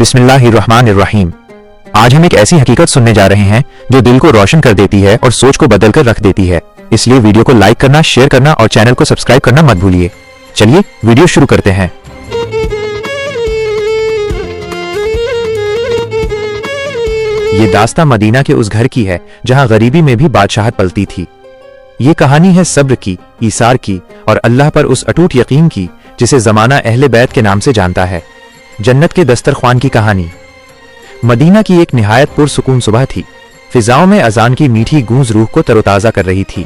बिस्मिल्लाहिर्रहमानिर्रहीम। आज हम एक ऐसी हकीकत सुनने जा रहे हैं जो दिल को रोशन कर देती है और सोच को बदल कर रख देती है। इसलिए वीडियो को लाइक करना, शेयर करना और चैनल को सब्सक्राइब करना मत भूलिए। चलिए वीडियो शुरू करते हैं। ये दास्तां मदीना के उस घर की है जहां गरीबी में भी बादशाहत पलती थी। ये कहानी है सब्र की, ईसार की और अल्लाह पर उस अटूट यकीन की जिसे जमाना अहले बैत के नाम से जानता है। जन्नत के दस्तरख्वान की कहानी। मदीना की एक निहायत पुरसुकून सुबह थी। फिजाओं में अजान की मीठी गूंज रूह को तरोताजा कर रही थी।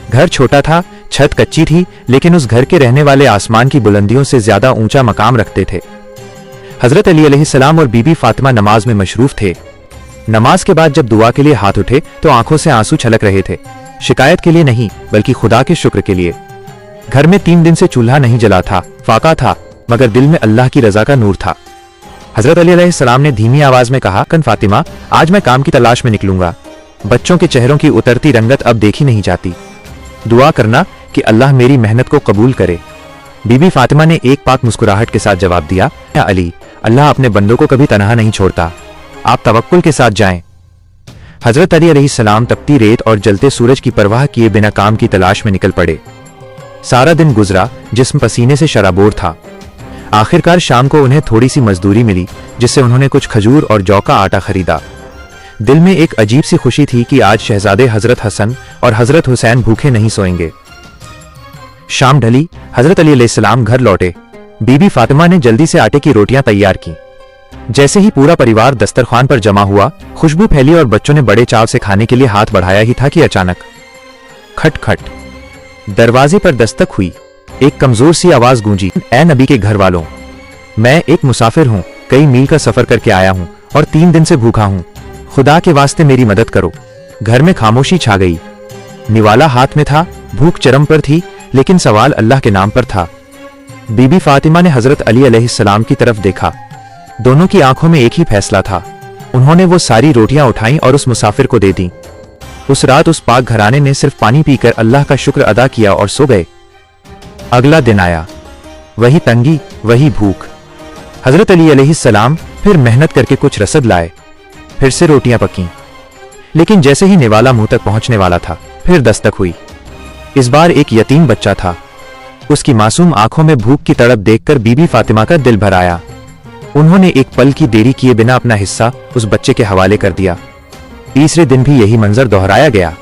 घर छोटा था, छत कच्ची थी, लेकिन उस घर के रहने वाले आसमान की बुलंदियों से ज्यादा ऊंचा मकाम रखते थे। हजरत अली अलैहिस्सलाम और बीबी फातिमा नमाज में मशरूफ थे। नमाज के बाद जब दुआ के लिए हाथ उठे तो आंखों से आंसू छलक रहे थे। शिकायत के लिए नहीं, बल्कि खुदा के शुक्र के लिए। घर में 3 दिन से चूल्हा नहीं जला था, फाका था, मगर दिल में अल्लाह की रजा का नूर था। हजरत अली अलैहिस्सलाम ने धीमी आवाज में कहा, कन फातिमा, आज मैं काम की तलाश में निकलूंगा। बच्चों के चेहरों की उतरती रंगत अब देखी नहीं जाती। दुआ करना कि अल्लाह मेरी मेहनत को कबूल करे। बीबी फातिमा ने एक पाक मुस्कुराहट के साथ जवाब दिया, या अली, अल्लाह अपने बंदों को कभी तनहा नहीं छोड़ता। आप तवक्कुल के साथ जाएं। हजरत अली अलैहिस्सलाम तपती रेत और जलते सूरज की परवाह किए बिना काम की तलाश में निकल पड़े। सारा दिन गुजरा, जिस्म पसीने से शराबोर था। आखिरकार शाम को उन्हें थोड़ी सी मजदूरी मिली, जिससे उन्होंने कुछ खजूर और जौ का आटा खरीदा। दिल में एक अजीब सी खुशी थी कि आज शहजादे हजरत हसन और हजरत हुसैन भूखे नहीं सोएंगे। शाम ढली, हजरत अली अलैहिस्सलाम घर लौटे। बीबी फातिमा ने जल्दी से आटे की रोटियां तैयार की। जैसे ही पूरा परिवार दस्तरखान पर जमा हुआ, खुशबू फैली और बच्चों ने बड़े चाव से खाने के लिए हाथ बढ़ाया ही था कि अचानक खट खट दरवाजे पर दस्तक हुई। एक कमजोर सी आवाज गूंजी, ऐ नबी के घर वालों, मैं एक मुसाफिर हूँ, कई मील का सफर करके आया हूँ और 3 दिन से भूखा हूँ। खुदा के वास्ते मेरी मदद करो। घर में खामोशी छा गई। निवाला हाथ में था, भूख चरम पर थी, लेकिन सवाल अल्लाह के नाम पर था। बीबी फातिमा ने हजरत अली अलैहिस्सलाम की तरफ देखा। दोनों की आंखों में एक ही फैसला था। उन्होंने वो सारी रोटियां उठाई और उस मुसाफिर को दे दी। उस रात उस पाक घराने ने सिर्फ पानी पीकर अल्लाह का शुक्र अदा किया और सो गए। अगला दिन आया, वही तंगी, वही भूख। हजरत अली अलैहिस्सलाम फिर मेहनत करके कुछ रसद लाए। फिर से रोटियां पकीं, लेकिन जैसे ही निवाला मुंह तक पहुंचने वाला था, फिर दस्तक हुई। इस बार एक यतीम बच्चा था। उसकी मासूम आंखों में भूख की तड़प देखकर बीबी फातिमा का दिल भर आया। उन्होंने एक पल की देरी किए बिना अपना हिस्सा उस बच्चे के हवाले कर दिया। तीसरे दिन भी यही मंजर दोहराया गया।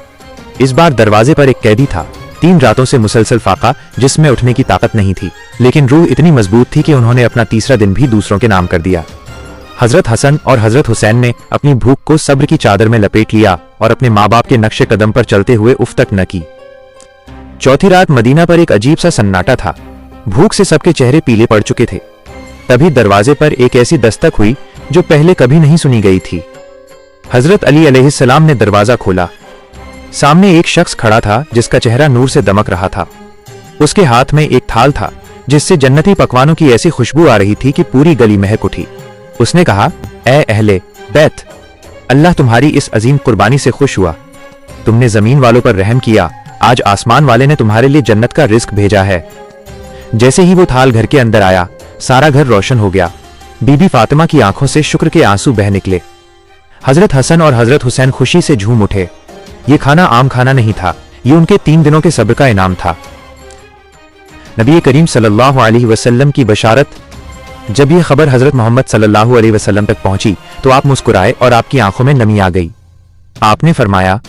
इस बार दरवाजे पर एक कैदी था। 3 रातों से मुसलसल फाका, जिसमें उठने की ताकत नहीं थी, लेकिन रूह इतनी मजबूत थी कि उन्होंने अपना तीसरा दिन भी दूसरों के नाम कर दिया। हजरत हसन और हजरत हुसैन ने अपनी भूख को सब्र की चादर में लपेट लिया और अपने माँ बाप के नक्शे कदम पर चलते हुए उफ तक न की। चौथी रात मदीना पर एक अजीब सा सन्नाटा था। भूख से सबके चेहरे पीले पड़ चुके थे। तभी दरवाजे पर एक ऐसी दस्तक हुई जो पहले कभी नहीं सुनी गई थी। हजरत अली अलैहिस्सलाम ने दरवाजा खोला। सामने एक शख्स खड़ा था जिसका चेहरा नूर से दमक रहा था। उसके हाथ में एक थाल था जिससे जन्नती पकवानों की ऐसी खुशबू आ रही थी कि पूरी गली महक उठी। उसने कहा, ऐ अहले बैत, अल्लाह तुम्हारी इस अजीम कुर्बानी से खुश हुआ। तुमने जमीन वालों पर रहम किया, आज आसमान वाले ने तुम्हारे लिए जन्नत का रिस्क भेजा है। जैसे ही वो थाल घर के अंदर आया, सारा घर रोशन हो गया। बीबी फातिमा की आंखों से शुक्र के आंसू बह निकले। हजरत हसन और हजरत हुसैन खुशी से झूम उठे। ये खाना आम खाना नहीं था, ये उनके 3 दिनों के सब्र का इनाम था। नबी करीम सल्लल्लाहु अलैहि वसल्लम की बशारत। जब ये खबर हजरत मोहम्मद सल्लल्लाहु अलैहि वसल्लम तक पहुंची तो आप मुस्कुराए और आपकी आंखों में नमी आ गई। आपने फरमाया,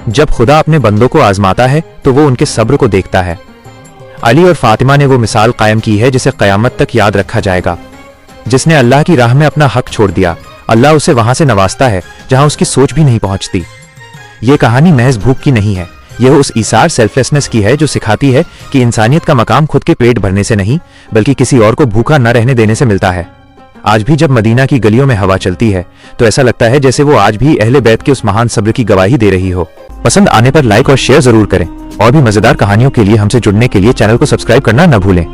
जब खुदा अपने बंदों को आजमाता है तो वो उनके सब्र को देखता है। अली और फातिमा ने वो मिसाल कायम की है जिसे कयामत तक याद रखा जाएगा। जिसने अल्लाह की राह में अपना हक छोड़ दिया, अल्लाह उसे वहां से नवाजता है जहां उसकी सोच भी नहीं पहुंचती। ये कहानी महज भूख की नहीं है, यह उस ईसार सेल्फलेसनेस की है जो सिखाती है कि इंसानियत का मकाम खुद के पेट भरने से नहीं, बल्कि किसी और को भूखा न रहने देने से मिलता है। आज भी जब मदीना की गलियों में हवा चलती है तो ऐसा लगता है जैसे वो आज भी अहले बैत के उस महान सब्र की गवाही दे रही हो। पसंद आने पर लाइक और शेयर जरूर करें और भी मजेदार कहानियों के लिए हमसे जुड़ने के लिए चैनल को सब्सक्राइब करना न भूलें।